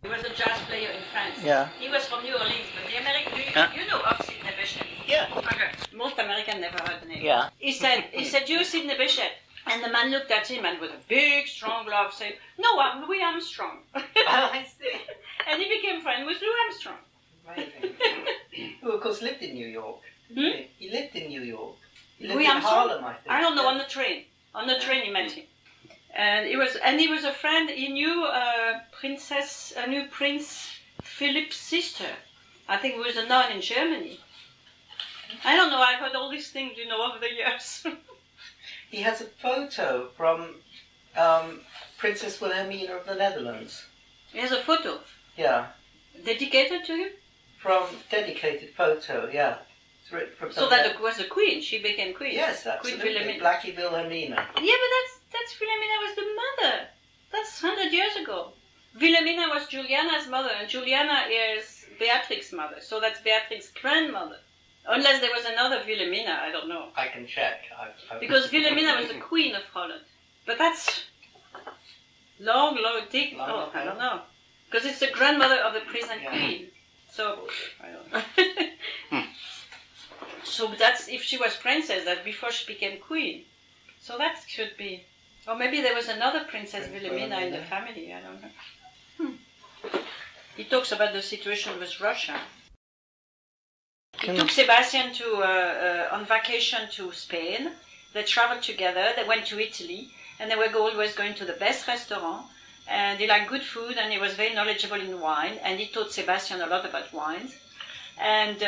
He was a jazz player in France. Yeah. He was from New Orleans, but the American, you know of Sidney Bechet? Yeah. Okay. Most Americans never heard the name. Yeah. He said, you Sidney Bechet? And the man looked at him and with a big, strong laugh said, no, I'm Louis Armstrong. I see. And he became friends with Louis Armstrong. Right. Who, of course, lived in New York. He lived in New York. He lived Louis in Armstrong? Harlem, I think. I don't know, on the train. On the train he met him. And he was a friend. He knew Prince Philip's sister. I think it was a nun in Germany. I don't know. I've heard all these things, over the years. He has a photo from Princess Wilhelmina of the Netherlands. He has a photo. Yeah. Dedicated to him. Dedicated photo. Yeah. So that was the queen. She became queen. Yes, absolutely. Queen Blackie Wilhelmina. Yeah, but that's Wilhelmina was the mother. That's 100 years ago. Wilhelmina was Juliana's mother, and Juliana is Beatrix's mother. So that's Beatrix's grandmother. Unless there was another Wilhelmina, I don't know. I can check. Because Wilhelmina was the queen of Holland. But that's long. I don't know. Because it's the grandmother of the present queen. So, I don't know. So that's, if she was princess, that's before she became queen. So that should be, or maybe there was another Princess Wilhelmina in the family, I don't know. He talks about the situation with Russia. He took Sebastian on vacation to Spain. They traveled together, they went to Italy, and they were always going to the best restaurant, and they liked good food, and he was very knowledgeable in wine, and he taught Sebastian a lot about wines. And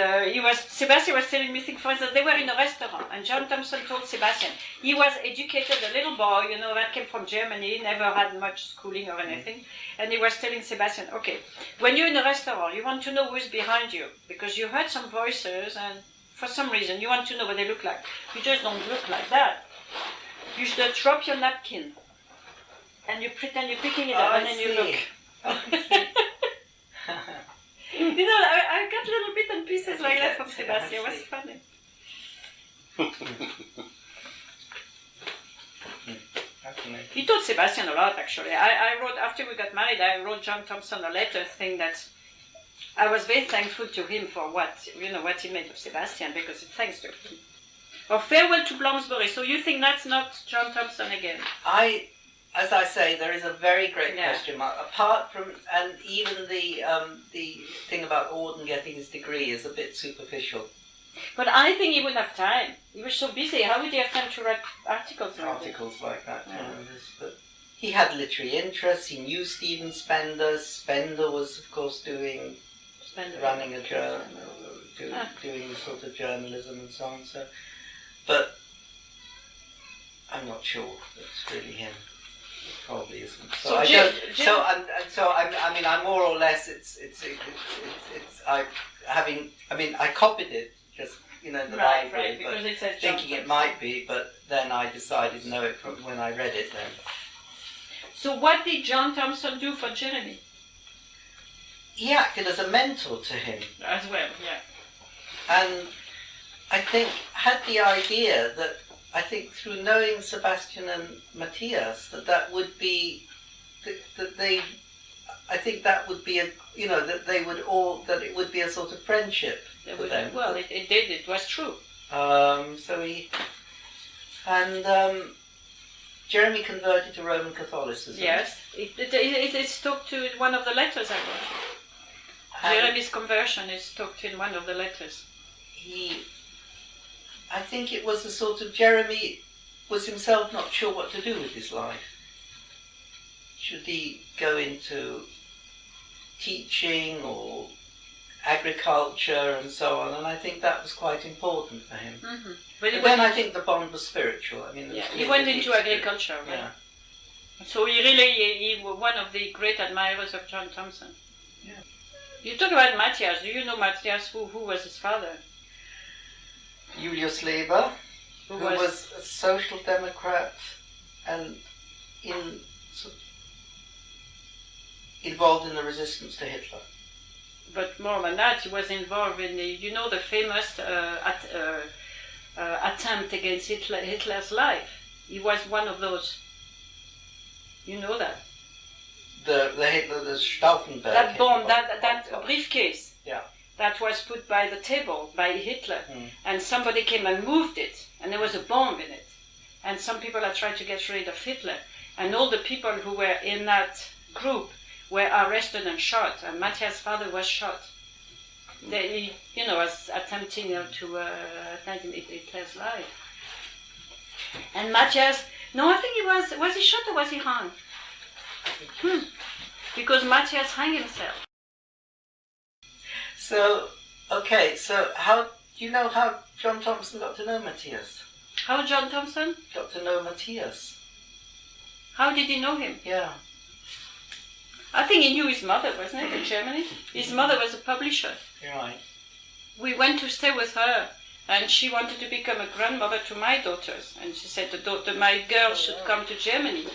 Sebastian was telling me, for instance, they were in a restaurant, and John Thompson told Sebastian, he was educated, a little boy, that came from Germany, never had much schooling or anything, and he was telling Sebastian, okay, when you're in a restaurant, you want to know who's behind you, because you heard some voices, and for some reason, you want to know what they look like. You just don't look like that. You should drop your napkin, and you pretend you're picking it up, and then you look. I got little bits and pieces like that from Sebastian. It was funny. He taught Sebastian a lot, actually. I wrote, after we got married, I wrote John Thompson a letter saying that I was very thankful to him for what he made of Sebastian, because it's thanks to him. Or Farewell to Bloomsbury. So you think that's not John Thompson again? As I say, there is a very great question mark. Apart from, and even the thing about Auden getting his degree is a bit superficial. But I think he wouldn't have time. He was so busy. How would he have time to write articles like that? But he had literary interests. He knew Stephen Spender. Spender was, of course, running a journal, doing sort of journalism and so on. So, but I'm not sure that's really him. Probably isn't. I'm more or less. I copied it just in the library, but thinking it might be. But then I decided no. It from when I read it then. So what did John Thompson do for Jeremy? He acted as a mentor to him as well. Yeah. And I think had the idea that. I think through knowing Sebastian and Matthias, that would be it would be a sort of friendship for them. Well, it did. It was true. Jeremy converted to Roman Catholicism. Yes, it stuck to one of the letters I wrote. Jeremy's conversion is stuck in one of the letters. I think it was a sort of, Jeremy was himself not sure what to do with his life. Should he go into teaching or agriculture and so on? And I think that was quite important for him. Mm-hmm. But then I think the bond was spiritual. I mean, he went into agriculture. Right? Yeah. So he was one of the great admirers of John Thompson. Yeah. You talk about Matthias. Do you know Matthias? Who was his father? Julius Leber, who was a social democrat and involved in the resistance to Hitler. But more than that, he was involved in the famous attempt against Hitler's life. He was one of those. You know that. the Hitler, the Stauffenberg. That bomb, that briefcase. Yeah. That was put by the table by Hitler, and somebody came and moved it, and there was a bomb in it. And some people had tried to get rid of Hitler, and all the people who were in that group were arrested and shot, and Matthias' father was shot. He, was attempting to attempt Hitler's life. And Matthias, no, I think he was he shot or was he hung? Because Matthias hung himself. So, okay, so how, do you know how John Thompson got to know Matthias? How John Thompson? Got to know Matthias. How did he know him? Yeah. I think he knew his mother, wasn't it, in Germany? His mother was a publisher. Right. We went to stay with her, and she wanted to become a grandmother to my daughters. And she said my girls should come to Germany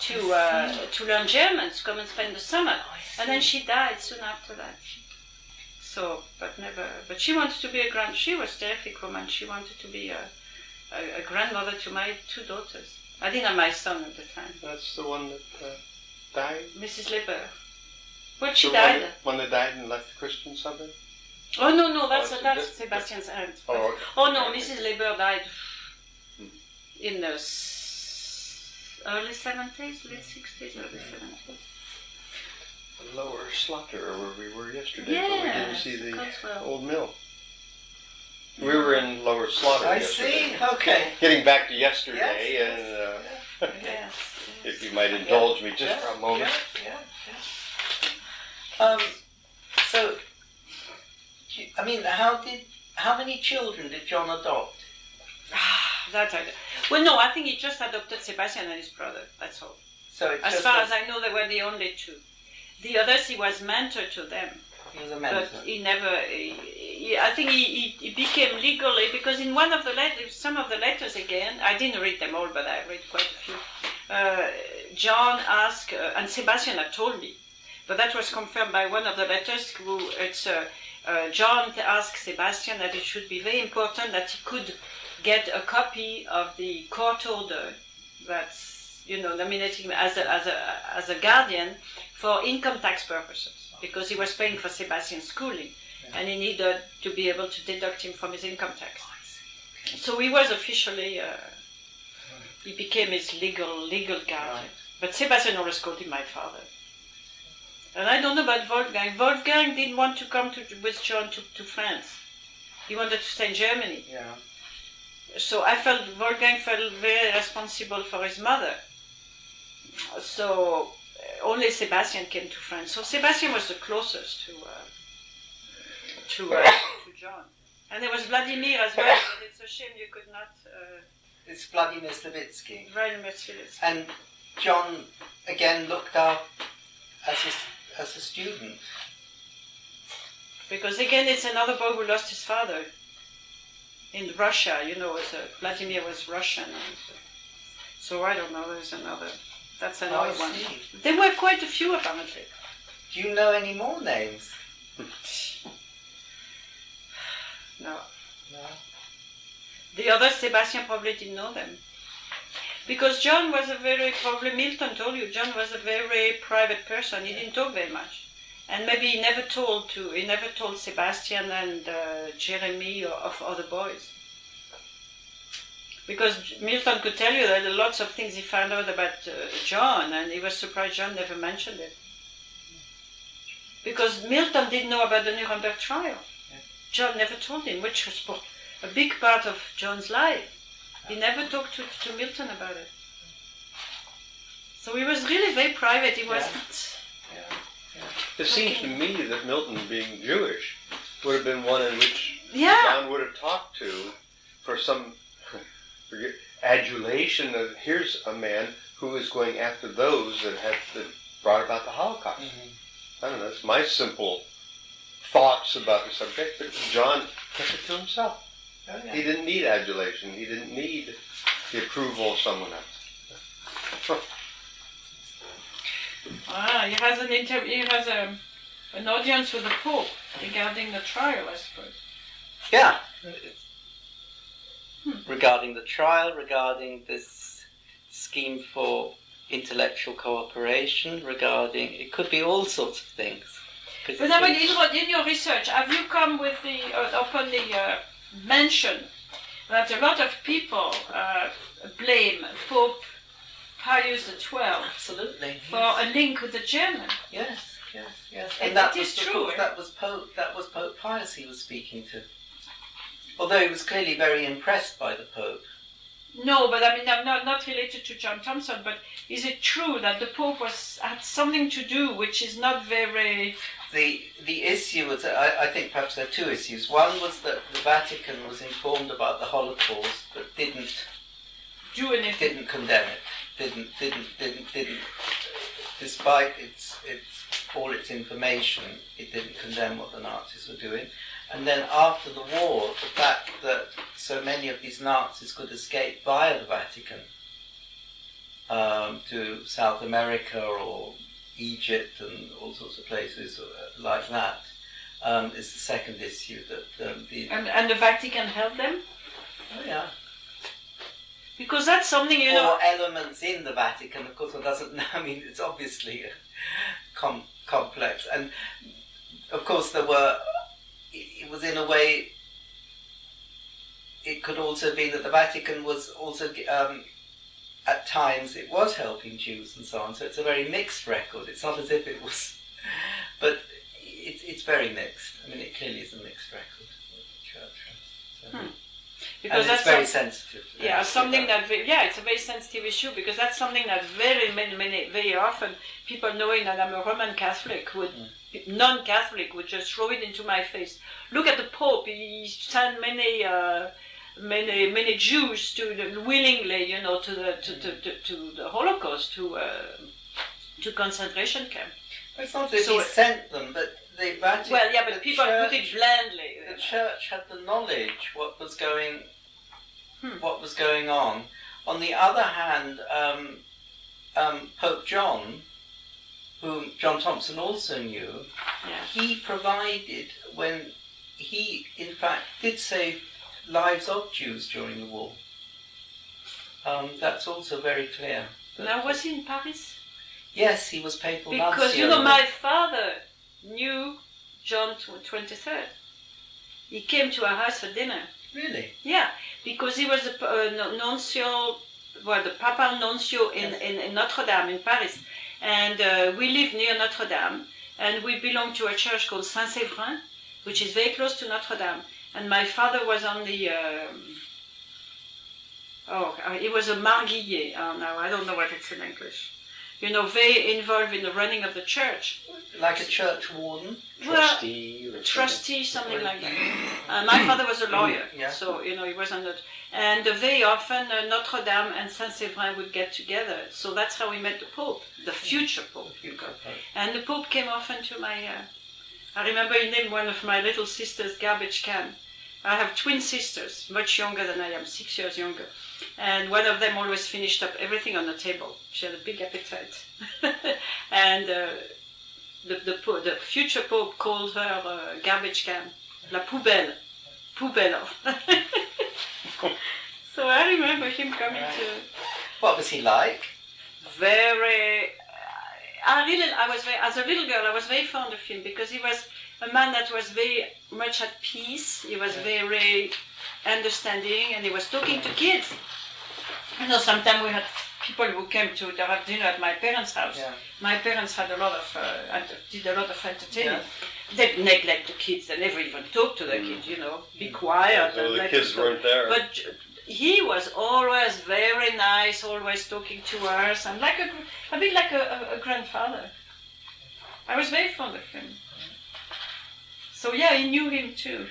to learn German, to come and spend the summer. And then she died soon after that. So, but she wanted to be she was a terrific woman. She wanted to be a grandmother to my two daughters. I didn't have my son at the time. That's the one that died? Mrs. Leber. Well, she died. One that died and left the Christian suburb? Oh, no, that's Sebastian's aunt. Oh, no, Mrs. Leber died in the early 70s, late 60s, early 70s. Lower Slaughter, where we were yesterday, yeah, but we didn't see the old mill. We were in Lower Slaughter yesterday. I see, okay. Getting back to yesterday, Yes. If you might indulge me just for a moment. So, I mean, how many children did John adopt? Well, no, I think he just adopted Sebastian and his brother, that's all. So as far as I know, they were the only two. The others, he was mentor to them. He was a mentor. But he never, I think he became legally, because in one of the letters, some of the letters again, I didn't read them all, but I read quite a few. John asked, and Sebastian had told me, but that was confirmed by one of the letters, John asked Sebastian that it should be very important that he could get a copy of the court order that's, nominating him as a guardian for income tax purposes, because he was paying for Sebastian's schooling, and he needed to be able to deduct him from his income tax. So he was officially, he became his legal guardian. But Sebastian always called him my father. And I don't know about Wolfgang. Wolfgang didn't want to come with John to France. He wanted to stay in Germany. Yeah. So Wolfgang felt very responsible for his mother. So only Sebastian came to France. So Sebastian was the closest to John. And there was Vladimir as well, but it's a shame you could not... It's Vladimir Slavitsky. Vladimir Slavitsky. And John, again, looked up as a student. Because again, it's another boy who lost his father in Russia. Vladimir was Russian. So I don't know, that's another one. There were quite a few, apparently. Do you know any more names? No. The other Sebastian probably didn't know them. Because John was probably Milton told you, John was a very private person. He didn't talk very much. And maybe he never told Sebastian and Jeremy or of other boys. Because Milton could tell you that there are lots of things he found out about John, and he was surprised John never mentioned it. Because Milton didn't know about the Nuremberg trial. John never told him, which was a big part of John's life. He never talked to Milton about it. So he was really very private. He wasn't... It seems to me that Milton, being Jewish, would have been one in which John would have talked to for some adulation of, here's a man who is going after those that brought about the Holocaust. Mm-hmm. I don't know, it's my simple thoughts about the subject, but John kept it to himself. Oh, yeah. He didn't need adulation. He didn't need the approval of someone else. He has an interview. He has an audience with the Pope regarding the trial, I suppose. Yeah. Regarding the trial, regarding this scheme for intellectual cooperation regarding, it could be all sorts of things. But I mean, in your research, have you come with the openly mention that a lot of people blame Pope Pius XII Absolutely, for a link with the German? Yes. And that it was is true. That was Pope Pius he was speaking to. Although he was clearly very impressed by the Pope. No, but I mean, I'm not related to John Thompson, but is it true that the Pope had something to do which is not very... The issue was, I think perhaps there are two issues. One was that the Vatican was informed about the Holocaust, but didn't do anything. Didn't condemn it. Didn't. Despite all its information, it didn't condemn what the Nazis were doing. And then after the war, the fact that so many of these Nazis could escape via the Vatican to South America or Egypt and all sorts of places like that is the second issue. And the Vatican helped them? Oh, yeah. Because that's something, you know... Or elements in the Vatican, of course, one doesn't know. I mean, it's obviously complex. And, of course, there were... It was in a way... It could also be that the Vatican was also... at times, it was helping Jews and so on. So it's a very mixed record. It's not as if it was... But it's very mixed. I mean, it clearly is a mixed record of the church. So. Because and that's very sensitive. Yeah, something that it's a very sensitive issue because that's something that very often people knowing that I'm a Roman Catholic non-Catholic would just throw it into my face. Look at the Pope; he sent many Jews willingly, you know, to the Holocaust, to concentration camp. It's not that he sent them, but the Vatican. Well, yeah, but people put it blandly. The Church had the knowledge what was going on. On the other hand, Pope John, whom John Thompson also knew, he provided when he, in fact, did save lives of Jews during the war. That's also very clear. Now, was he in Paris? Yes, he was papal nuncio. Because, you know, my father knew John 23rd. He came to our house for dinner. Really? Yeah, because he was the nuncio, the papal nuncio in Notre Dame in Paris. And we live near Notre Dame, and we belong to a church called Saint-Séverin, which is very close to Notre Dame. And my father was on the... he was a marguillier. Now I don't know what it's in English. You know, very involved in the running of the church. Like a church warden? Trustee, something like that. My father was a lawyer, so, you know, he was on that. And very often Notre Dame and Saint-Séverin would get together. So that's how we met the Pope, the future Pope. And the Pope came often to my... I remember he named one of my little sisters Garbage Can. I have twin sisters, much younger than I am, 6 years younger. And one of them always finished up everything on the table. She had a big appetite. And the future Pope called her Garbage Can, la poubelle. Poubelle. So I remember him coming to... What was he like? Very... as a little girl, I was very fond of him because he was a man that was very much at peace. He was very understanding, and he was talking to kids. You know, sometimes we had people who came to have dinner at my parents' house. Yeah. My parents had did a lot of entertainment. Yeah. They'd neglect the kids. They never even talk to the kids. You know, be quiet. So the kids weren't there. But he was always very nice, always talking to us, and a bit like a grandfather. I was very fond of him. So yeah, he knew him too.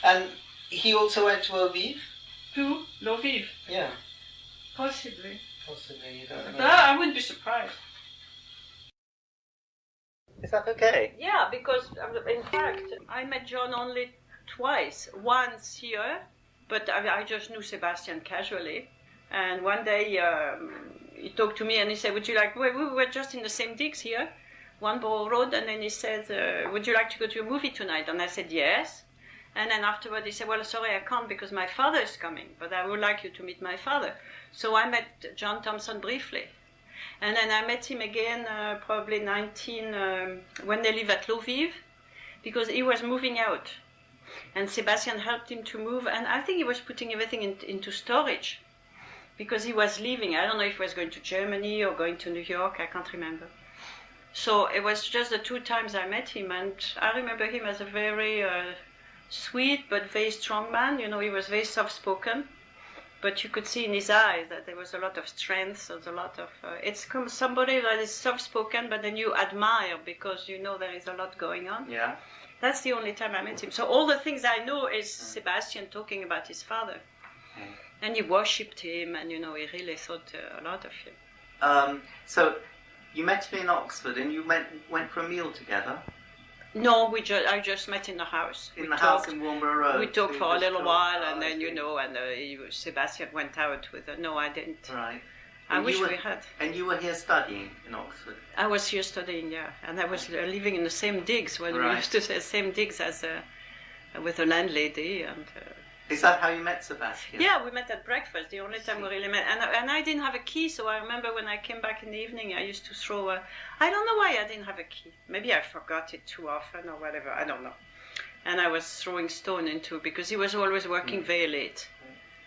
And he also went to Eau Vive? To Eau Vive? Yeah. Possibly. You don't know. But I wouldn't be surprised. Is that okay? Yeah, because in fact, I met John only twice. Once here, but I just knew Sebastian casually. And one day he talked to me and he said, would you like, we were just in the same digs here, one road, and then he said, would you like to go to a movie tonight? And I said, yes. And then afterward he said, well, sorry, I can't because my father is coming, but I would like you to meet my father. So I met John Thompson briefly, And then I met him again, probably when they live at Eau Vive, because he was moving out. And Sebastian helped him to move, and I think he was putting everything into storage, because he was leaving. I don't know if he was going to Germany or going to New York, I can't remember. So it was just the 2 times I met him, and I remember him as a very sweet but very strong man. You know, he was very soft-spoken, but you could see in his eyes that there was a lot of strength. There's a lot of it's somebody that is soft-spoken, but then you admire because you know there is a lot going on. Yeah. That's the only time I met him. So all the things I know is Sebastian talking about his father, and he worshipped him, and you know he really thought a lot of him. So you met him in Oxford, and you went for a meal together. No, I just met in the house. In the house in Warnborough Road. We talked for a little while, and then you know, and Sebastian went out with. No, I didn't. Right. I wish we had. And you were here studying in Oxford. I was here studying, yeah, and I was living in the same digs when we used to say same digs as with a landlady and. Is that how you met Sebastian? Yeah, we met at breakfast. The only time we really met, and I didn't have a key, so I remember when I came back in the evening, I used to throw. I don't know why I didn't have a key. Maybe I forgot it too often or whatever. I don't know. And I was throwing stone because he was always working very late.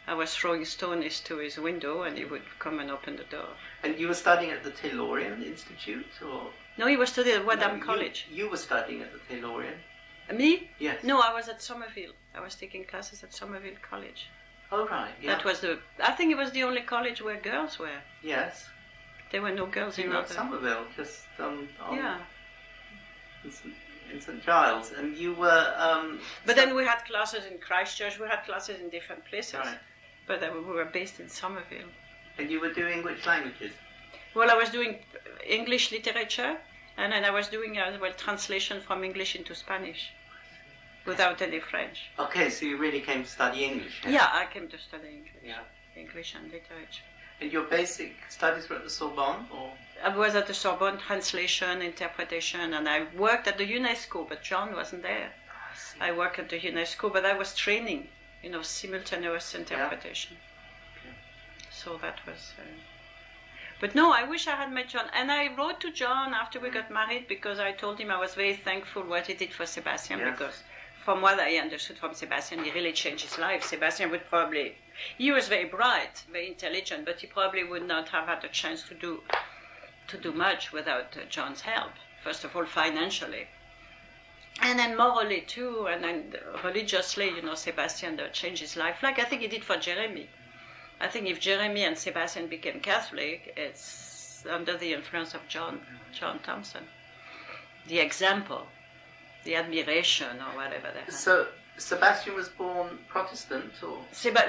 I was throwing stones to his window, and he would come and open the door. And you were studying at the Taylorian Institute, or? No, he was studying at Wadham College. You were studying at the Taylorian? Me? Yes. No, I was at Somerville. I was taking classes at Somerville College. Oh, right, yeah. That was I think it was the only college where girls were. Yes. There were no girls in at Somerville, just in St Giles, and you were. But then we had classes in Christchurch. We had classes in different places. Right. But we were based in Somerville. And you were doing which languages? Well, I was doing English literature, and then I was doing as well translation from English into Spanish, without any French. Okay, so you really came to study English. Yeah, I came to study English. Yeah. English and literature. And your basic studies were at the Sorbonne, or? I was at the Sorbonne, translation, interpretation, and I worked at the UNESCO, but John wasn't there. I worked at the UNESCO, but I was training, simultaneous interpretation. Yeah. Okay. So that was... But no, I wish I had met John. And I wrote to John after we got married because I told him I was very thankful what he did for Sebastian, because from what I understood from Sebastian, he really changed his life. Sebastian would probably... He was very bright, very intelligent, but he probably would not have had a chance to do much without John's help. First of all, financially. And then morally too, and then religiously, Sebastian changed his life, like I think he did for Jeremy. I think if Jeremy and Sebastian became Catholic, it's under the influence of John Thompson. The example, the admiration, or whatever they had. So Sebastian was born Protestant, or?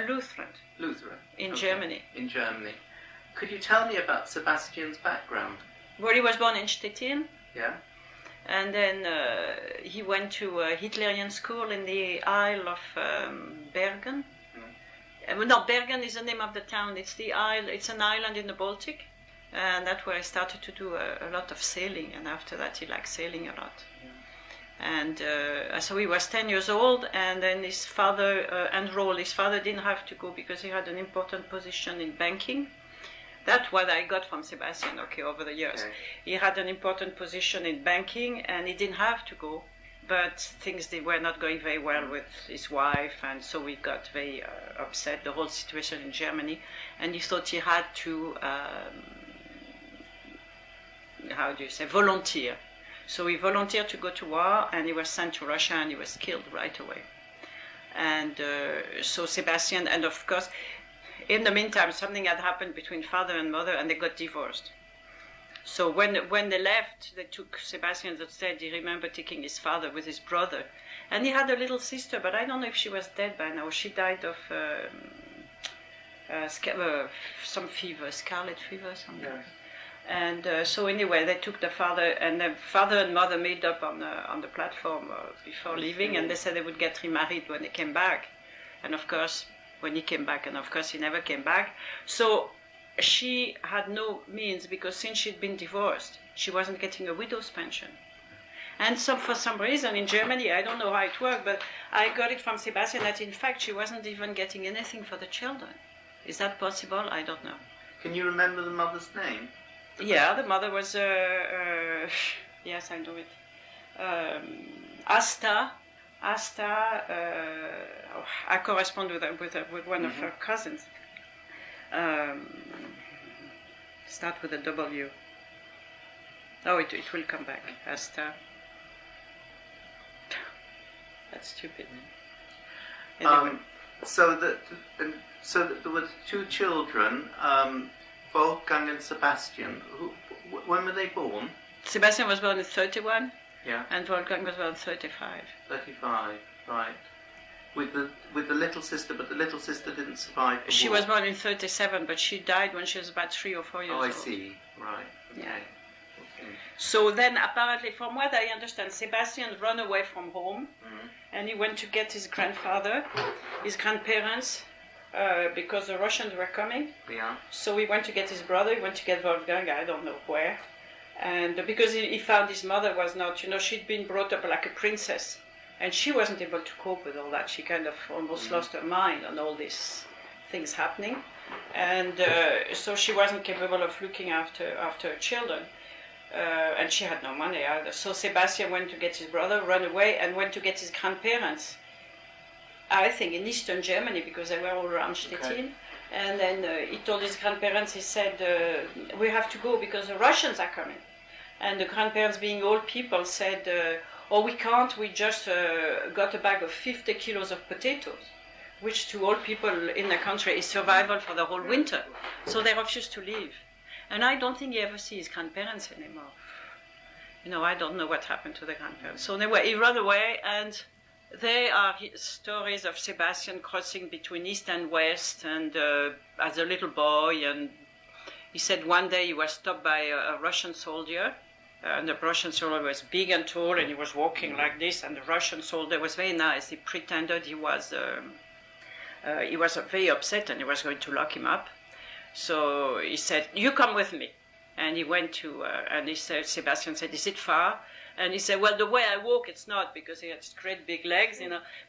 Lutheran. Lutheran. In Germany. In Germany. Could you tell me about Sebastian's background? Well, he was born in Stettin. Yeah. And then he went to a Hitlerian school in the Isle of Bergen. No, Bergen is the name of the town. It's the isle. It's an island in the Baltic, and that's where I started to do a lot of sailing. And after that, he liked sailing a lot. Yeah. And so he was 10 years old, and then his father enrolled. His father didn't have to go because he had an important position in banking. That's what I got from Sebastian. Okay, over the years, he had an important position in banking, and he didn't have to go. But things were not going very well with his wife, and so he got very upset, the whole situation in Germany, and he thought he had to, volunteer. So he volunteered to go to war, and he was sent to Russia, and he was killed right away. And so Sebastian, and of course, in the meantime, something had happened between father and mother, and they got divorced. So when they left, they took Sebastian instead. He remembered taking his father with his brother. And he had a little sister, but I don't know if she was dead by now. She died of some fever, scarlet fever or something. Yes. And so anyway, they took the father, and the father and mother made up on the platform before leaving, and they said they would get remarried when they came back. And of course, when he came back, and of course he never came back. So she had no means, because since she'd been divorced, she wasn't getting a widow's pension. And for some reason in Germany, I don't know how it worked, but I got it from Sebastian that in fact she wasn't even getting anything for the children. Is that possible? I don't know. Can you remember the mother's name? Yeah, the mother was, yes, I know it. Asta, I correspond with one of her cousins. Start with a W. Oh, it will come back. Asta. That's stupid. Anyway. So that there were two children, Wolfgang and Sebastian. When were they born? Sebastian was born in 31. Yeah. And Wolfgang was born in 35. 35, right. With the little sister, but the little sister didn't survive the She war. was born in 37, but she died when she was about 3 or 4 years old. Oh, I see. Right. Okay. Yeah. Okay. So then, apparently, from what I understand, Sebastian ran away from home, and he went to get his grandfather, his grandparents, because the Russians were coming. Yeah. So he went to get his brother, he went to get Wolfgang, I don't know where. And because he found his mother was not, she'd been brought up like a princess. And she wasn't able to cope with all that. She kind of almost lost her mind on all these things happening. And so she wasn't capable of looking after her children. And she had no money either. So Sebastian went to get his brother, ran away, and went to get his grandparents, I think in eastern Germany, because they were all around Stettin. Okay. And then he told his grandparents, he said, we have to go because the Russians are coming. And the grandparents, being old people, said, oh, we can't, we just got a bag of 50 kilos of potatoes, which to old people in the country is survival for the whole winter. So they refused to leave. And I don't think he ever sees his grandparents anymore. I don't know what happened to the grandparents. So anyway, he ran away, and there are stories of Sebastian crossing between East and West, and as a little boy, and he said one day he was stopped by a Russian soldier, and the Russian soldier was big and tall, and he was walking like this, and the Russian soldier was very nice. He pretended he was very upset, and he was going to lock him up. So he said, you come with me. And he went to, and he said, Sebastian said, is it far? And he said, well, the way I walk, it's not, because he had great big legs,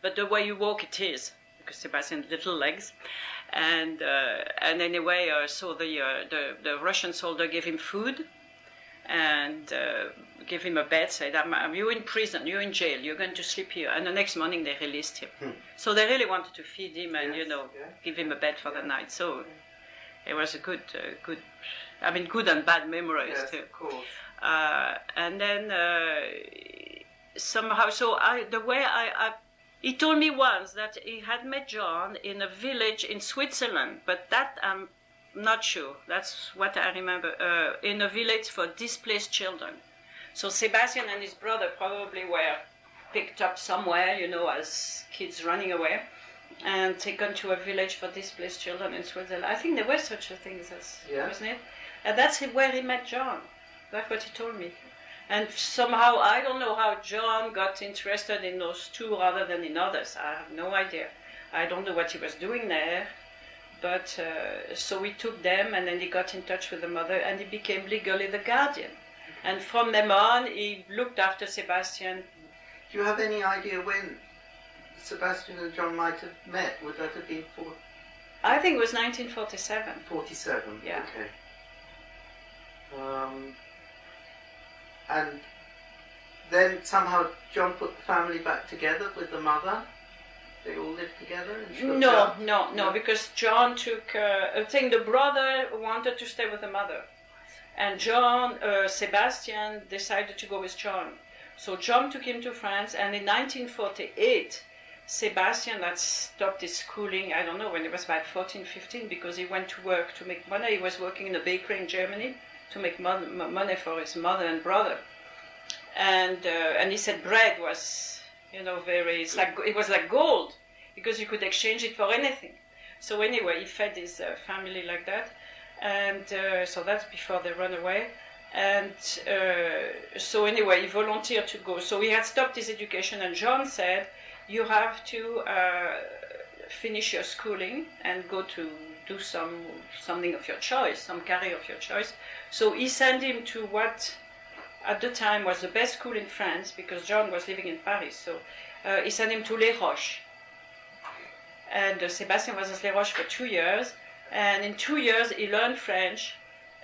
but the way you walk, it is, because Sebastian had little legs. And anyway, so the Russian soldier gave him food, and gave him a bed, said, you're in prison, you're in jail, you're going to sleep here. And the next morning they released him. So they really wanted to feed him and, give him a bed for the night. So it was a good and bad memories too. Of course. And then somehow, so he told me once that he had met John in a village in Switzerland, but that I'm not sure. That's what I remember. In a village for displaced children. So Sebastian and his brother probably were picked up somewhere, as kids running away, and taken to a village for displaced children in Switzerland. I think there were such a thing, wasn't it? And that's where he met John. That's what he told me. And somehow, I don't know how John got interested in those two rather than in others. I have no idea. I don't know what he was doing there. But so we took them, and then he got in touch with the mother, and he became legally the guardian. And from them on, he looked after Sebastian. Do you have any idea when Sebastian and John might have met? Would that have been for? I think it was 1947. 47. Yeah. Okay. And then somehow John put the family back together with the mother. They all lived together in Stuttgart? No, because John took, I think the brother wanted to stay with the mother. And Sebastian decided to go with John. So John took him to France, and in 1948, Sebastian had stopped his schooling, I don't know, when he was about 14, 15, because he went to work to make money. He was working in a bakery in Germany to make money for his mother and brother. And he said bread was, it was like gold, because you could exchange it for anything. So anyway, he fed his family like that. And so that's before they ran away. And so anyway, he volunteered to go. So he had stopped his education, and John said, you have to finish your schooling and go to do something of your choice, some career of your choice. So he sent him to what at the time was the best school in France, because John was living in Paris. So he sent him to Les Roches. And Sebastian was at Les Roches for 2 years. And in 2 years, he learned French,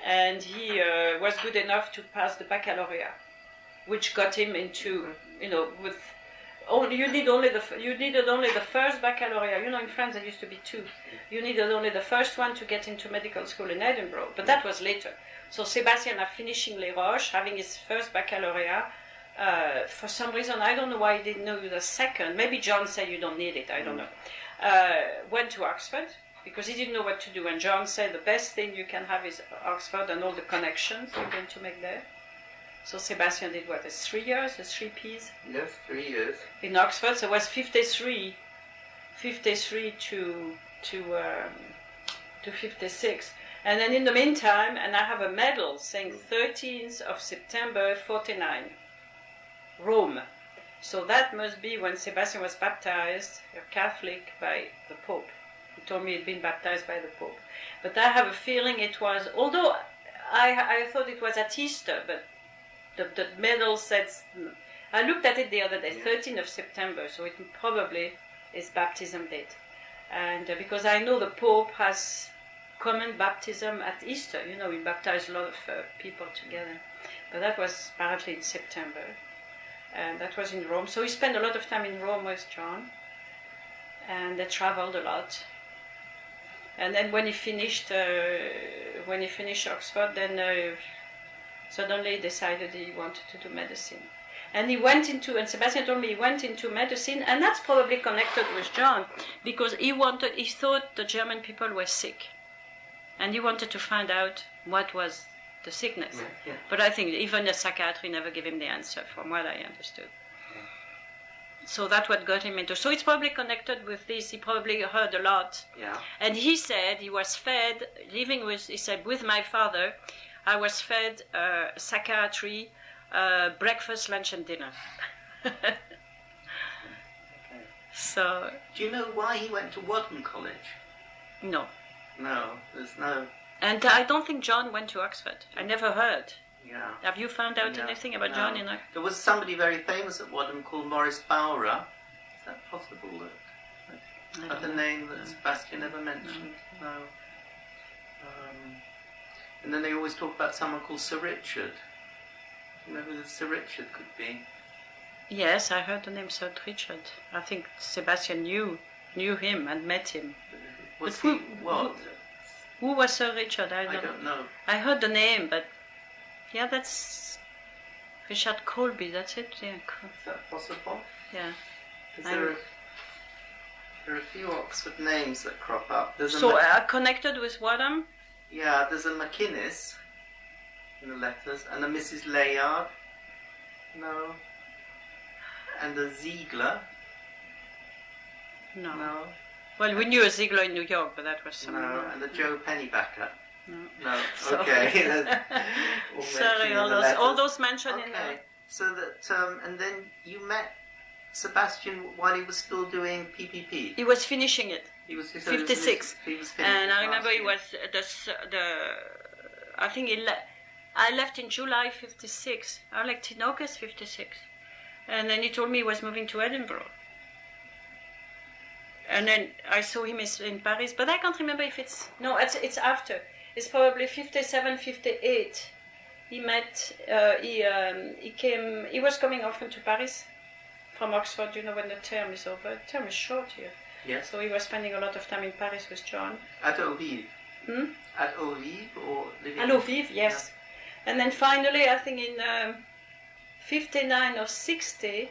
and he was good enough to pass the baccalaureate, which got him into, with only you needed only the first baccalaureate. In France there used to be two. You needed only the first one to get into medical school in Edinburgh, but that was later. So Sebastian, after finishing Les Roches, having his first baccalaureate, for some reason, I don't know why he didn't know the second. Maybe John said you don't need it, I don't know. Went to Oxford, because he didn't know what to do. And John said the best thing you can have is Oxford and all the connections you're going to make there. So Sebastian did what, 3 years, the 3 Ps? Yes, 3 years. In Oxford, so it was 53 to 56. And then in the meantime, and I have a medal saying 13th of September 49, Rome. So that must be when Sebastian was baptized, a Catholic, by the Pope. He told me he'd been baptized by the Pope. But I have a feeling it was, although I thought it was at Easter, but the medal says, I looked at it the other day, 13th of September, so it probably is baptism date. And because I know the Pope has common baptism at Easter, we baptize a lot of people together. But that was apparently in September. And that was in Rome. So he spent a lot of time in Rome with John. And they traveled a lot. And then when he finished Oxford, then suddenly he decided he wanted to do medicine. And and Sebastian told me he went into medicine, and that's probably connected with John, because he thought the German people were sick. And he wanted to find out what was the sickness. Yeah. But I think even the psychiatry never gave him the answer, from what I understood. So that's what got him into. So it's probably connected with this. He probably heard a lot. Yeah. And he said he was fed, with my father, I was fed psychiatry, breakfast, lunch, and dinner. Okay. So. Do you know why he went to Wharton College? No. No, there's no. And I don't think John went to Oxford. I never heard. Yeah. Have you found out anything about John in Oxford? There was somebody very famous at Wharton called Maurice Bowra. Is that possible? That the name that Sebastian ever mentioned? No. And then they always talk about someone called Sir Richard. Do you know who Sir Richard could be? Yes, I heard the name Sir Richard. I think Sebastian knew him and met him. Was But he what? Who was Sir Richard? I don't know. I heard the name, but yeah, that's Richard Colby. That's it. Yeah. Is that possible? Yeah. There are a few Oxford names that crop up. There's connected with Wadham? Yeah, there's a McInnes in the letters, and a Mrs. Layard. No. And a Ziegler. No. Well, we knew a Ziegler in New York, but that was something. No, and a Joe Pennybacker. No. Okay. Sorry, all those mentioned in there. Okay, so that, and then you met Sebastian while he was still doing PPP. He was finishing it. He was 56. He was and I remember he was I left in July 56. I left in August 56. And then he told me he was moving to Edinburgh. And then I saw him in Paris, but I can't remember if it's it's after. It's probably 57, 58. He met. He came. He was coming often to Paris from Oxford. When the term is over. The term is short here. Yes. So he was spending a lot of time in Paris with John. At Eau Vive. At Eau Vive or living. At Eau Vive, yes. Yeah. And then finally, I think in 59 or 60,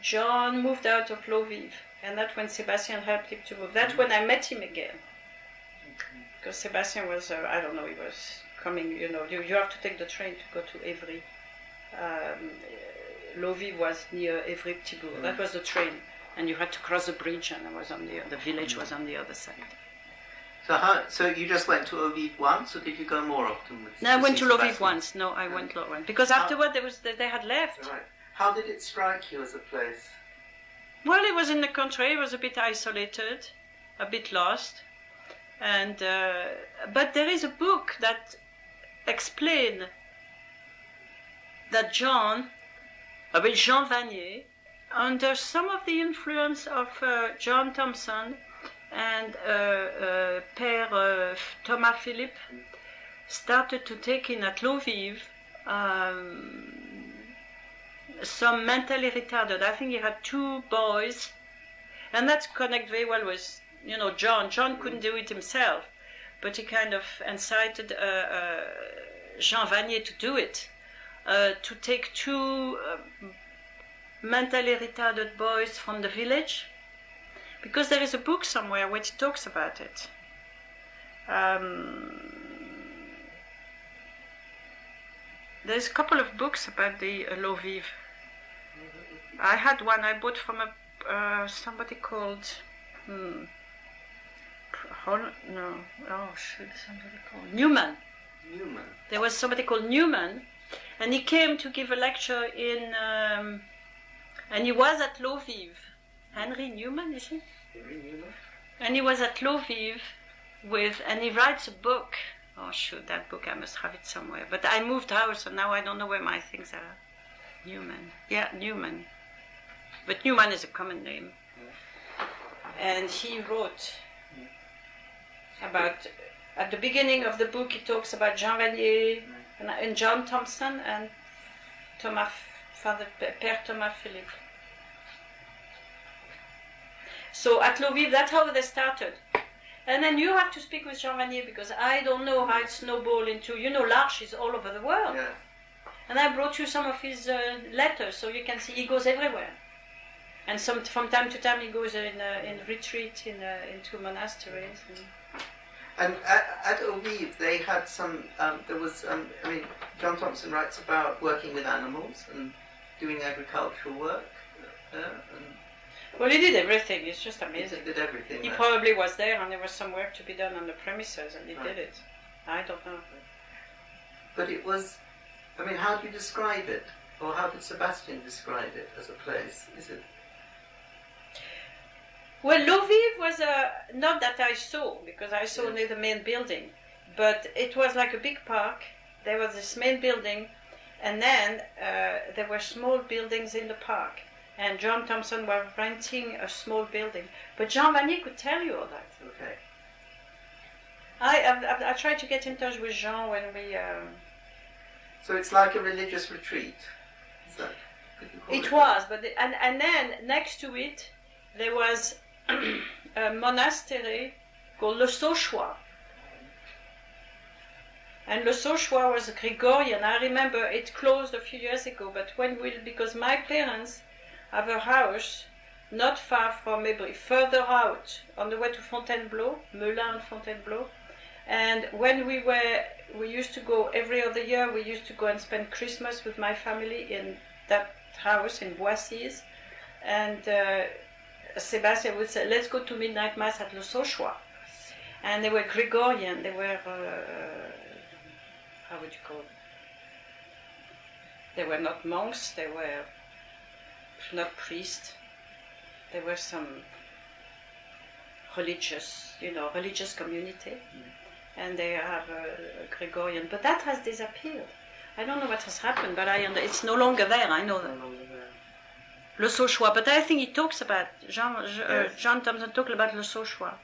John moved out of Eau Vive. And that's when Sebastian helped him to move. That's when I met him again. Because Sebastian was, I don't know, he was coming, you have to take the train to go to Évry. Eau Vive was near Évry-Thibault. That was the train. And you had to cross the bridge, and the village was on the other side. So you just went to Eau Vive once, or did you go more often? No, I went to Eau Vive once. No, I went once. Because afterward, they had left. Right. How did it strike you as a place? Well, it was in the country. It was a bit isolated, a bit lost, and but there is a book that explains that Jean Vanier, under some of the influence of John Thompson and Père Thomas Philippe, started to take in at Eau Vive some mentally retarded. I think he had 2 boys, and that connects very well with, John. John couldn't do it himself, but he kind of incited Jean Vanier to do it, to take 2 mentally retarded boys from the village, because there is a book somewhere which talks about it. There's a couple of books about the Eau Vive. I had one I bought from somebody called Newman. There was somebody called Newman, and he came to give a lecture in, and he was at Eau Vive. Henry Newman, is he? Henry Newman. And he was at Eau Vive and he writes a book. Oh shoot, that book, I must have it somewhere. But I moved house, and now I don't know where my things are. Newman. Yeah, Newman. But Newman is a common name. And he wrote about, at the beginning of the book, he talks about Jean Vanier and John Thompson and Père Thomas Philippe. So at Eau Vive, that's how they started. And then you have to speak with Jean Vanier, because I don't know how it snowballed into, L'Arche is all over the world. Yeah. And I brought you some of his letters, so you can see he goes everywhere. And from time to time he goes in retreat into monasteries. And at Eau Vive they had some, John Thompson writes about working with animals and doing agricultural work. Well, he did everything. It's just amazing. He did everything. He probably was there, and there was some work to be done on the premises, and he did it. I don't know. But it was, how do you describe it? Or how did Sebastian describe it as a place? Is it? Well, Eau Vive was not that I saw, because I saw only the main building, but it was like a big park. There was this main building, and then there were small buildings in the park. And John Thompson was renting a small building. But Jean Vanier could tell you all that. Okay. I tried to get in touch with Jean when we... So it's like a religious retreat? Is that, it was, but and then next to it, there was a monastery called Le Sauchois. And Le Sauchois was a Gregorian. I remember it closed a few years ago, but because my parents have a house not far from Ebry, further out, on the way to Fontainebleau, Melun and Fontainebleau. And when we used to go every other year, we used to go and spend Christmas with my family in that house in Boissys. And Sebastian would say, let's go to midnight mass at Le Sauchois. And they were Gregorian, they were, how would you call it? They were not monks, they were not priests. There were some religious community, and they have a Gregorian. But that has disappeared. I don't know what has happened, but it's no longer there. I know that. Le Sauchois, but I think he talks about John Thompson talked about Le Sauchois.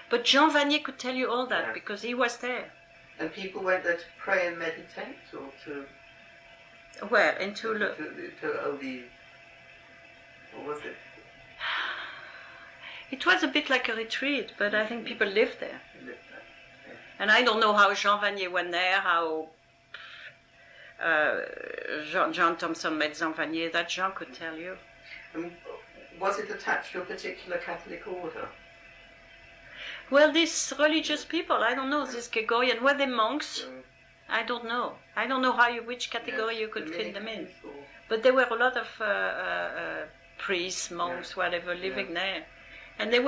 But Jean Vanier could tell you all that because he was there. And people went there to pray and meditate, or to. Where? To Eau Vive. Or was it? It was a bit like a retreat, but I think people lived there. And I don't know how Jean Vanier went there, how John Thompson met Jean Vanier. That Jean could tell you. And was it attached to a particular Catholic order? Well, these religious people, I don't know, these Gregorian, were they monks? I don't know. I don't know which category you could fit them in. But there were a lot of priests, monks, whatever, living there. And it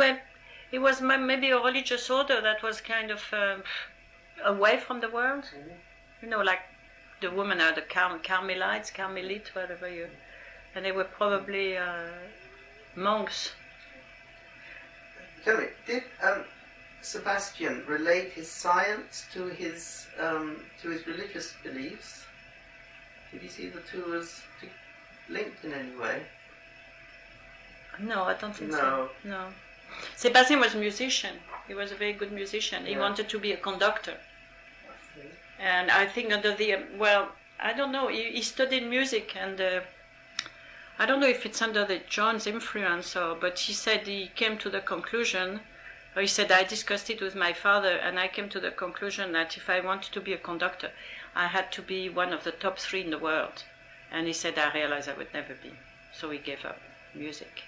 was maybe a religious order that was kind of away from the world. Like the women are the Carmelites, whatever and they were probably monks. Tell me, did Sebastian relate his science to his religious beliefs? Did you see the two as linked in any way? No, I don't think so. No. Sebastian was a musician. He was a very good musician. He wanted to be a conductor. And I think under the, I don't know, he studied music, and I don't know if it's under the John's influence, but he said he came to the conclusion, or he said, I discussed it with my father, and I came to the conclusion that if I wanted to be a conductor, I had to be one of the top 3 in the world. And he said, I realized I would never be. So he gave up music.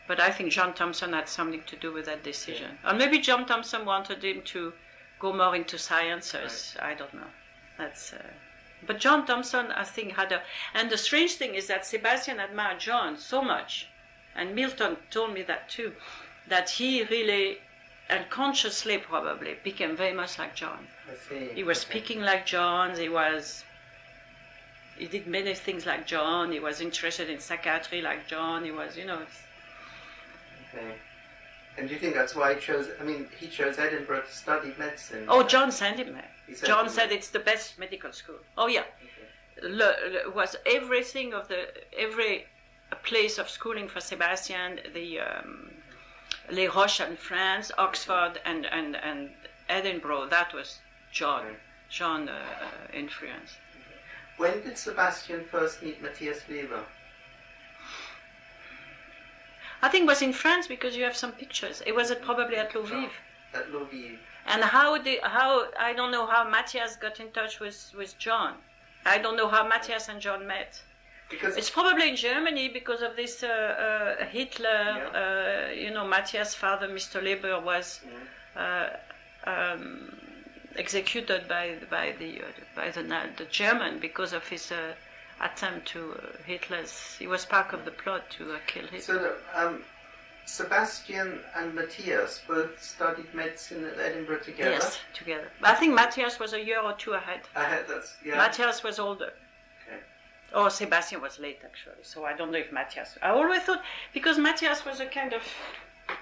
But I think John Thompson had something to do with that decision. Or maybe John Thompson wanted him to go more into sciences. Right. I don't know. That's. But John Thompson, I think, had a... And the strange thing is that Sebastian admired John so much, and Milton told me that too, that he really, unconsciously probably, became very much like John. I see. He was speaking like John, he did many things like John, he was interested in psychiatry like John, he was, Okay. And do you think that's why he chose Edinburgh to study medicine? Oh, John sent him there. John said it's the best medical school. Oh, yeah. Okay. Was everything of every place of schooling for Sebastian, the Les Roches in France, Oxford, and Edinburgh, that was John influence. When did Sebastian first meet Mathias Leber? I think it was in France, because you have some pictures. It was probably at Eau Vive. At Eau Vive. And how I don't know how Mathias got in touch with John. I don't know how Mathias and John met. Because it's probably in Germany because of this Hitler. Yeah. Mathias' father, Mr. Leber, was executed by the German because of his attempt to Hitler's. He was part of the plot to kill Hitler. So Sebastian and Matthias both studied medicine at Edinburgh together? Yes, together. I think Matthias was a year or two ahead. Matthias was older. Okay. Or Sebastian was late, actually. So I don't know if Matthias... I always thought... Because Matthias was a kind of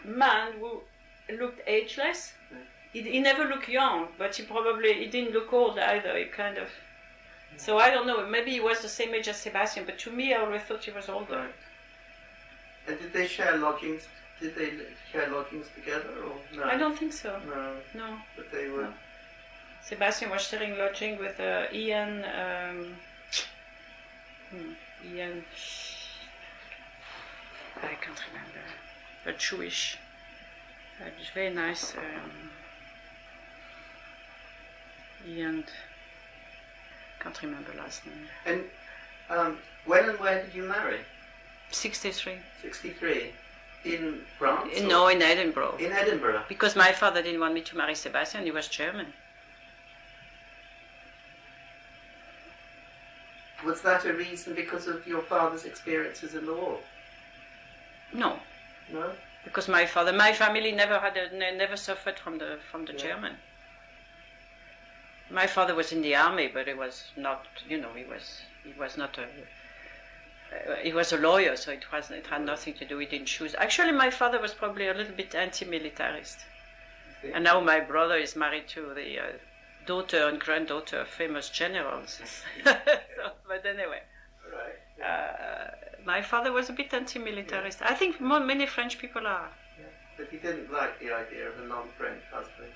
man who looked ageless. He never looked young, but he didn't look old either. He kind of... So I don't know. Maybe he was the same age as Sebastian, but to me, I always thought he was older. Right. And did they share lodgings? Did they share lodgings together, or no? I don't think so. No. But they were. No. Sebastian was sharing lodging with Ian. Ian. I can't remember. A Jewish. Very nice. Ian. Can't remember last name. And when and where did you marry? 63. 63. In France? No, in Edinburgh. In Edinburgh? Because my father didn't want me to marry Sebastian, he was German. Was that a reason because of your father's experiences in the war? No. No? Because my family never suffered from the German. My father was in the army, but it was not, he was not a... he was a lawyer, so it had nothing to do. He didn't choose. Actually, my father was probably a little bit anti-militarist. And now my brother is married to the daughter and granddaughter of famous generals. But anyway, my father was a bit anti-militarist. Yeah. I think many French people are. Yeah. But he didn't like the idea of a non-French husband.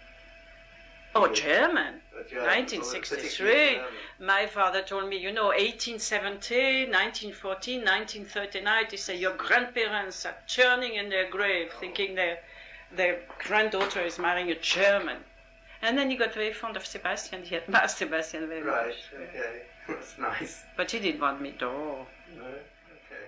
Oh, German. 1963. My father told me, 1870, 1914, 1939, he said, your grandparents are churning in their grave, thinking their granddaughter is marrying a German. And then he got very fond of Sebastian. He admired Sebastian very much. Right, okay. That's nice. But he didn't want me to. No, okay.